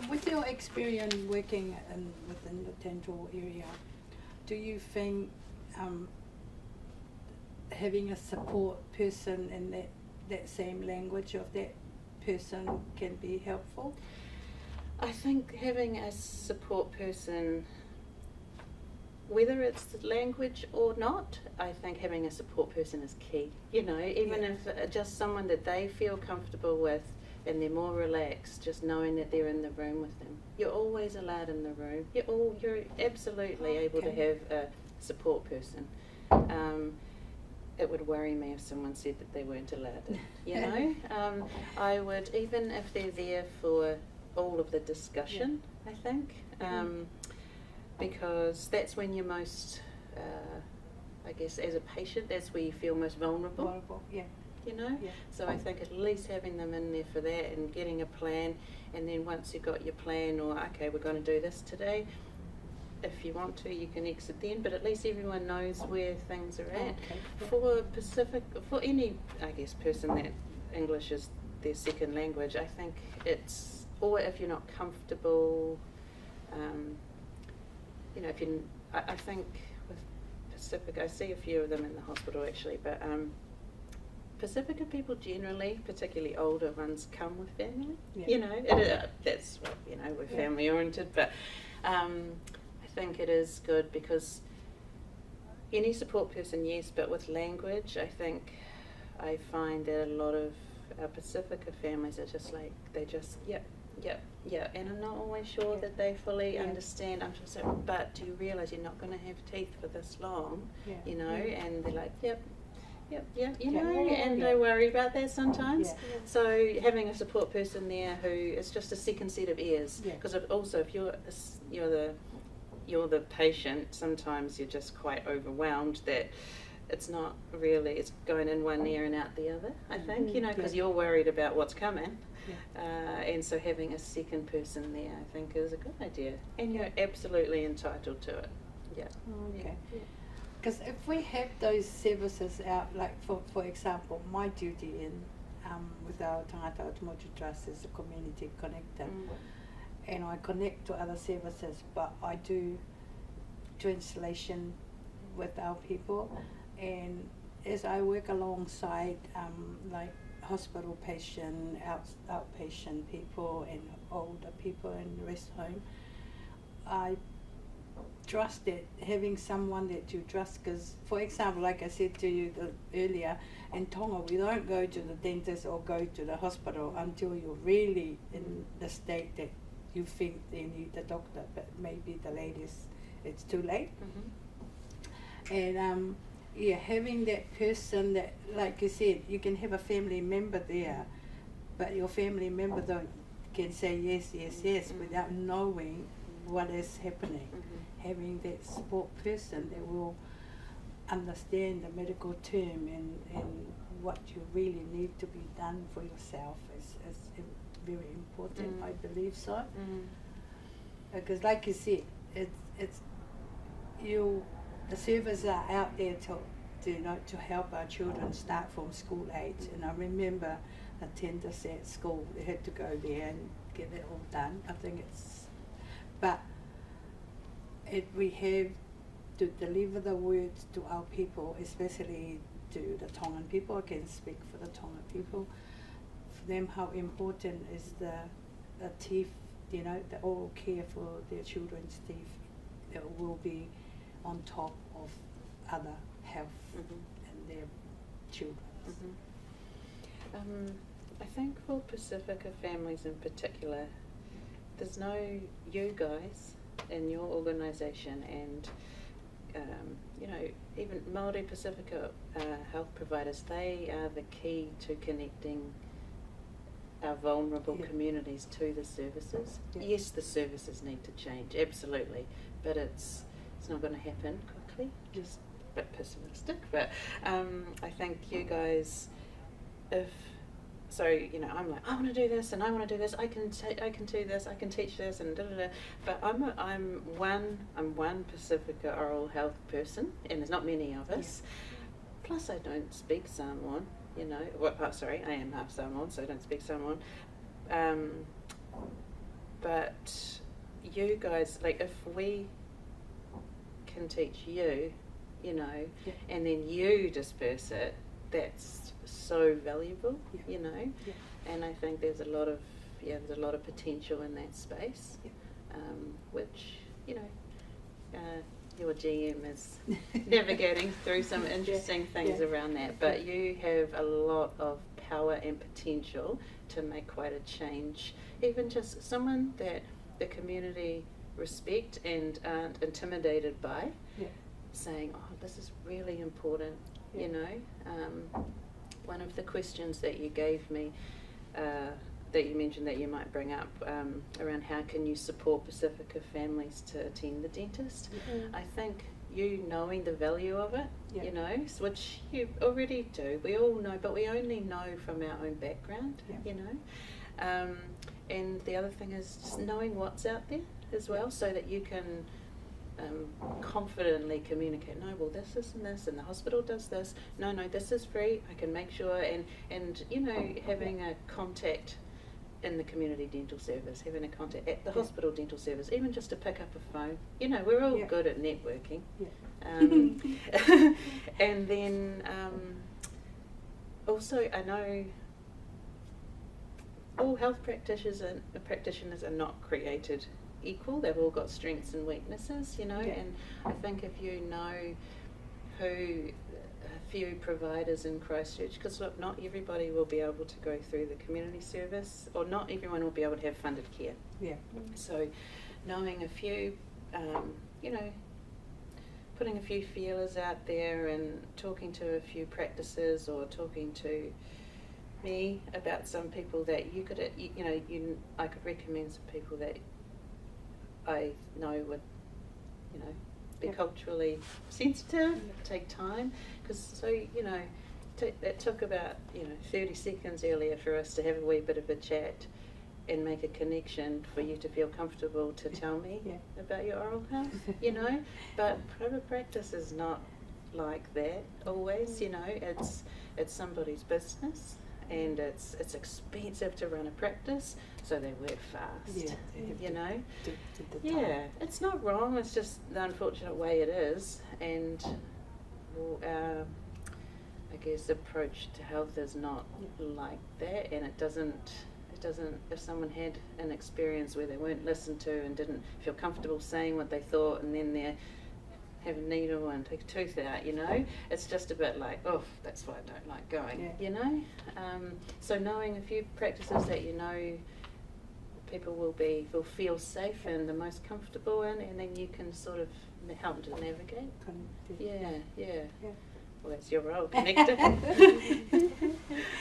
With your experience working within the dental area, do you think having a support person in that same language of that person can be helpful? I think having a support person, whether it's the language or not, I think having a support person is key. You know, even if just someone that they feel comfortable with and they're more relaxed, just knowing that they're in the room with them. You're always allowed in the room. You're absolutely able to have a support person. It would worry me if someone said that they weren't allowed in, you know. I would, even if they're there for all of the discussion, I think, because that's when you're most, I guess, as a patient, that's where you feel most vulnerable. You know? So I think at least having them in there for that and getting a plan, and then once you've got your plan, or okay, we're going to do this today, if you want to, you can exit then, but at least everyone knows where things are at. For any, I guess, person that English is their second language, I think it's, or if you're not comfortable, you know, I think with Pacific, I see a few of them in the hospital actually, but Pacifica people generally, particularly older ones, come with family. You know, that's what, you know, we're family oriented, but I think it is good because any support person, yes, but with language, I think I find that a lot of our Pacifica families are just like, they just, and I'm not always sure that they fully understand. I'm just like, but do you realise you're not going to have teeth for this long, you know? And they're like, you know, and I worry about that sometimes. So having a support person there who is just a second set of ears, because also if you're the patient, sometimes you're just quite overwhelmed that it's not really, it's going in one ear and out the other, I think, you know, because you're worried about what's coming. And so having a second person there, I think, is a good idea. And you're absolutely entitled to it. Because if we have those services out, like for example, my duty in with our Tangata Automotive Trust is a community connector, and I connect to other services, but I do translation with our people, and as I work alongside like hospital patient, outpatient people and older people in rest home, I trust that having someone that you trust, because for example, like I said to you earlier, in Tonga we don't go to the dentist or go to the hospital until you're really in the state that you think they need the doctor, but maybe the latest it's too late. And having that person that, like you said, you can have a family member there, but your family member can say yes without knowing what is happening. Having that support person that will understand the medical term and what you really need to be done for yourself is very important. I believe so. Because like you said, it's the services are out there to help our children start from school age. And I remember attenders at school, they had to go there and get it all done. I think but we have to deliver the words to our people, especially to the Tongan people. I can speak for the Tongan people. For them, how important is the teeth, you know, the oral care for their children's teeth that will be on top of other health and their children. I think for Pacifica families in particular, there's no you guys in your organisation, and you know, even Māori Pacifica health providers, they are the key to connecting our vulnerable communities to the services. Yes, the services need to change, absolutely, but it's not going to happen quickly, just a bit pessimistic, but I think you guys, so, you know, I'm like, I want to do this and I want to do this. I can do this. I can teach this and da da da. But I'm one Pacifica oral health person, and there's not many of us. Plus, I don't speak Samoan. You know, I am half Samoan, so I don't speak Samoan. But but you guys, like, if we can teach you, you know, Yeah. and then you disperse it, that's so valuable, Yeah. you know. Yeah. And I think there's a lot of potential in that space, Yeah. which, you know, your GM is navigating through some interesting things around that. But you have a lot of power and potential to make quite a change. Even just someone that the community respect and aren't intimidated by, saying, oh, this is really important, you know. One of the questions that you gave me, that you mentioned that you might bring up, around how can you support Pacifica families to attend the dentist. I think you knowing the value of it, you know, which you already do, we all know, but we only know from our own background, you know. And the other thing is just knowing what's out there as well, so that you can confidently communicate, no, well, this and this, and the hospital does this, no, this is free, I can make sure, and you know, having a contact in the community dental service, having a contact at the hospital dental service, even just to pick up a phone, you know, we're all good at networking. And then also, I know all health practitioners are not created equal. They've all got strengths and weaknesses, you know, and I think if you know who a few providers in Christchurch, because look, not everybody will be able to go through the community service, or not everyone will be able to have funded care. So knowing a few, you know, putting a few feelers out there and talking to a few practices, or talking to me about some people that you could, you know, I could recommend some people that I know would, you know, be culturally sensitive, take time, because so, you know, it took about, you know, 30 seconds earlier for us to have a wee bit of a chat and make a connection for you to feel comfortable to tell me about your oral health, you know. But private practice is not like that always, you know. It's somebody's business, and it's expensive to run a practice, so they work fast, you know. It's not wrong, it's just the unfortunate way it is. And our, I guess, approach to health is not like that, and it doesn't, if someone had an experience where they weren't listened to and didn't feel comfortable saying what they thought, and then they're have a needle and take a tooth out, you know, it's just a bit like, oh, that's why I don't like going, you know. So knowing a few practices that you know people will feel safe and the most comfortable in, and then you can sort of help to navigate. Well, that's your role, connector.